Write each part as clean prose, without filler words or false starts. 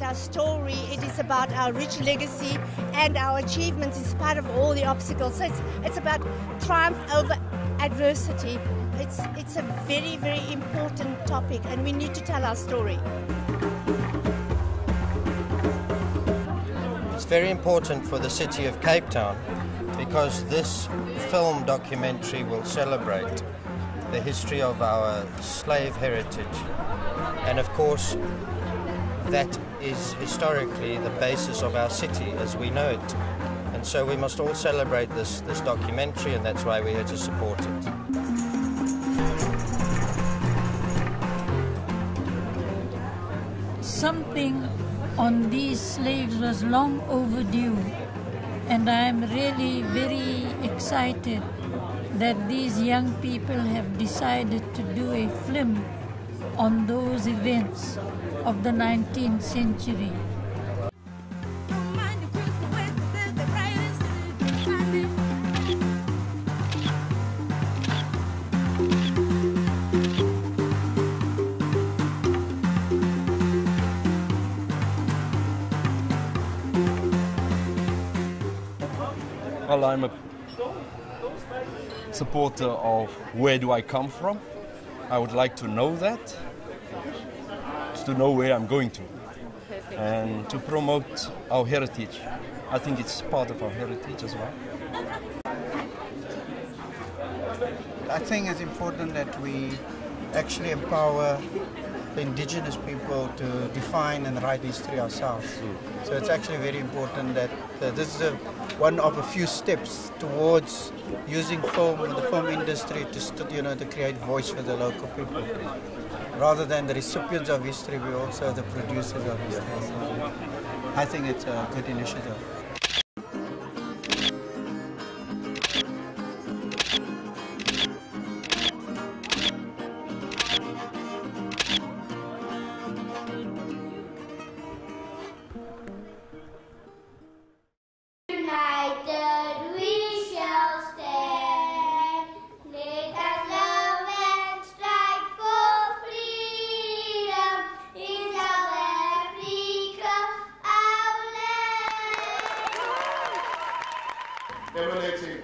our story, it is about our rich legacy and our achievements in spite of all the obstacles. So it's about triumph over adversity. It's a very, very important topic, and we need to tell our story. It's very important for the city of Cape Town because this film documentary will celebrate the history of our slave heritage, and of course that is historically the basis of our city as we know it, and so we must all celebrate this documentary, and that's why we're here to support it. Something on these slaves was long overdue, and I'm really very excited that these young people have decided to do a film on those events of the 19th century. Well, I'm a supporter of where do I come from. I would like to know that, to know where I'm going to, and to promote our heritage. I think it's part of our heritage as well. I think it's important that we actually empower the indigenous people to define and write history ourselves. So it's actually very important that this is one of a few steps towards using film and the film industry to create voice for the local people. Rather than the recipients of history, we also the producers of history. So I think it's a good initiative. Emanating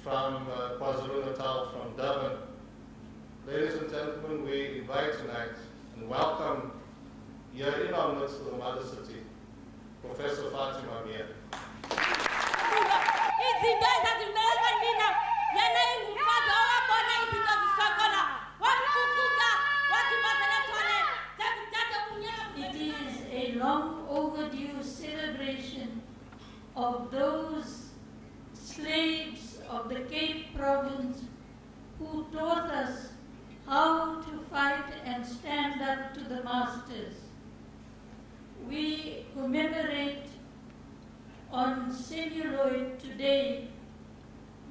from KwaZulu-Natal, from Durban. Ladies and gentlemen, we invite tonight and welcome here in our midst of the Mother City, Professor Fatima Mia. It is a long overdue celebration of those slaves of the Cape Province who taught us how to fight and stand up to the masters. We commemorate on celluloid today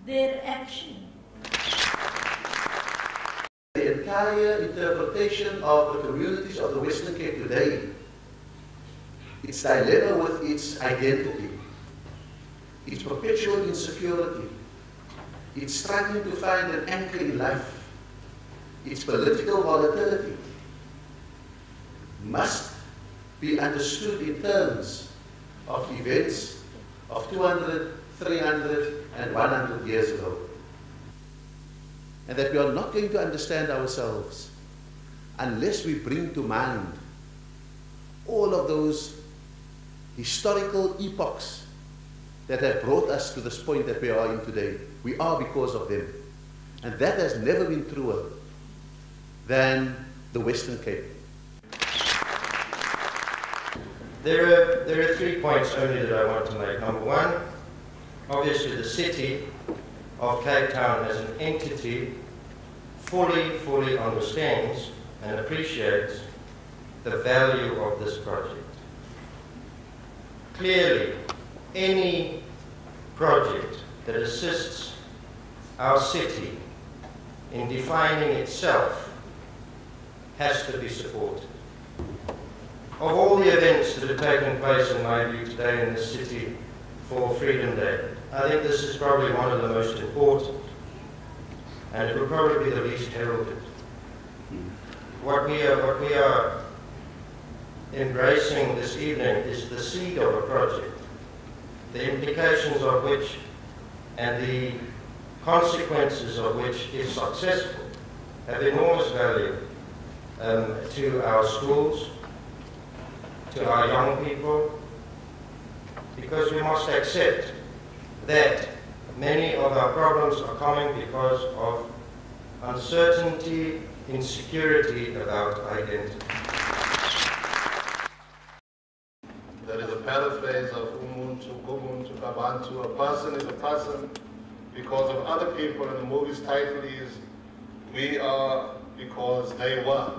their action. The entire interpretation of the communities of the Western Cape today, its dilemma with its identity, its perpetual insecurity, its struggling to find an anchor in life, its political volatility, must be understood in terms of events of 200, 300, and 100 years ago. And that we are not going to understand ourselves unless we bring to mind all of those historical epochs that have brought us to this point that we are in today. We are because of them. And that has never been truer than the Western Cape. There are 3 points only that I want to make. Number one, obviously the city of Cape Town as an entity fully understands and appreciates the value of this project. Clearly, any project that assists our city in defining itself has to be supported. Of all the events that have taken place, in my view, today in this city for Freedom Day, I think this is probably one of the most important, and it will probably be the least heralded. What we are embracing this evening is the seed of a project, the implications of which and the consequences of which, if successful, have enormous value to our schools, to our young people, because we must accept that many of our problems are coming because of uncertainty, insecurity about identity. There is a paraphrase of Umuntu, Gumuntu, Kabantu. A person is a person because of other people, and the movie's title is We Are Because They Were.